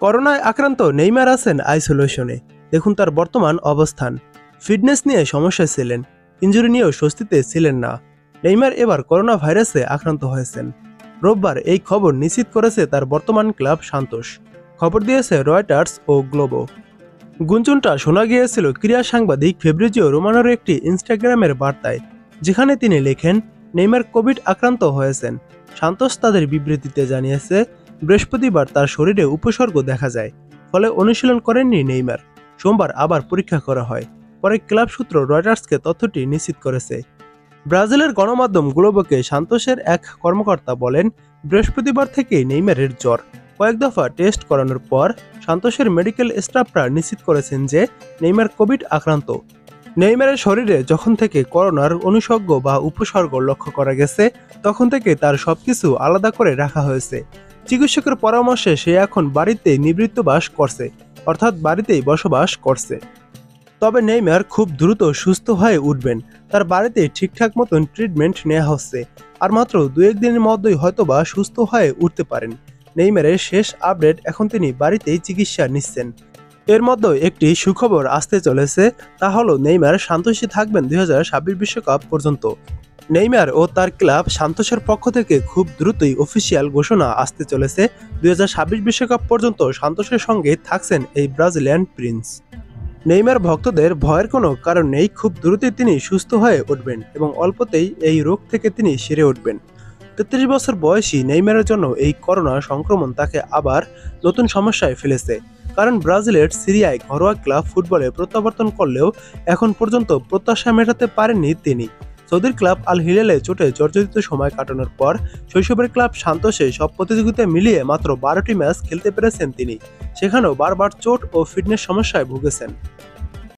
করোনায় আক্রান্ত নেইমার আছেন আইসোলেশনে। দেখুন তার বর্তমান অবস্থান। ফিটনেস নিয়ে সমস্যায় ছিলেন, ইনজুরি নিয়েও স্বস্তিতে ছিলেন না। নেইমার এবার করোনা ভাইরাসে আক্রান্ত হয়েছেন। রোববার এই খবর নিশ্চিত করেছে তার বর্তমান ক্লাব সান্তোস। খবর দিয়েছে রয়টার্স ও গ্লোবো। গুঞ্জনটা শোনা গিয়েছিল ক্রীড়া সাংবাদিক ফেব্রিজিও রোমানোর একটি ইনস্টাগ্রামের বার্তায়, যেখানে তিনি লেখেন নেইমার কোভিড আক্রান্ত হয়েছেন। সান্তোস তাদের বিবৃতিতে জানিয়েছে বৃহস্পতিবার তার শরীরে উপসর্গ দেখা যায়, ফলে অনুশীলন করেননি নেইমার। সোমবার আবার পরীক্ষা করা হয়। পরে ক্লাব সূত্র রয়টার্সকে তথ্যটি নিশ্চিত করেছে। ব্রাজিলের গণমাধ্যম গ্লোবোকে সান্তোসের এক কর্মকর্তা বলেন, বৃহস্পতিবার থেকেই নেইমারের জ্বর। কয়েক দফা টেস্ট করানোর পর সান্তোসের মেডিকেল স্টাফরা নিশ্চিত করেছেন যে নেইমার কোভিড আক্রান্ত। নেইমারের শরীরে যখন থেকে করোনার অনুষঙ্গ বা উপসর্গ লক্ষ্য করা গেছে, তখন থেকে তার সবকিছু আলাদা করে রাখা হয়েছে। চিকিৎসকের পরামর্শে সে এখন বাড়িতেই নিবৃত্তবাস করছে, অর্থাৎ বাড়িতেই বসবাস করছে। তবে নেইমার খুব দ্রুত সুস্থ হয়ে উঠবেন। তার বাড়িতে ঠিকঠাক মতন ট্রিটমেন্ট নেওয়া হচ্ছে, আর মাত্র 2-1 দিনের মধ্যেই হয়তোবা সুস্থ হয়ে উঠতে পারেন। নেইমারের শেষ আপডেট, এখন তিনি বাড়িতেই চিকিৎসা নিচ্ছেন। এর মধ্যে একটি সুখবর আসতে চলেছে, তা হলো নেইমার সান্তোসে থাকবেন 2026 বিশ্বকাপ পর্যন্ত। নেইমার ও তার ক্লাব সান্তোসের পক্ষ থেকে খুব দ্রুতই অফিসিয়াল ঘোষণা আসতে চলেছে। 2026 বিশ্বকাপ পর্যন্ত সান্তোসের সঙ্গে থাকছেন এই ব্রাজিলিয়ান প্রিন্স। নেইমার ভক্তদের ভয়ের কোনো কারণ নেই, খুব দ্রুতই তিনি সুস্থ হয়ে উঠবেন এবং অল্পতেই এই রোগ থেকে তিনি সেরে উঠবেন। 33 বছর বয়সী নেইমারের জন্য এই করোনা সংক্রমণ তাকে আবার নতুন সমস্যায় ফেলেছে, কারণ ব্রাজিলের সিরিয়ায় ঘরোয়া ক্লাব ফুটবলে প্রত্যাবর্তন করলেও এখন পর্যন্ত প্রত্যাশা মেটাতে পারেননি তিনি। সৌদির ক্লাব আল হিলালে চোটে জর্জরিত সময় কাটানোর পর শৈশবের ক্লাব সান্তোসে সব প্রতিযোগিতা মিলিয়ে মাত্র 12টি ম্যাচ খেলতে পেরেছেন তিনি। সেখানেও বারবার চোট ও ফিটনেস সমস্যায় ভুগেছেন।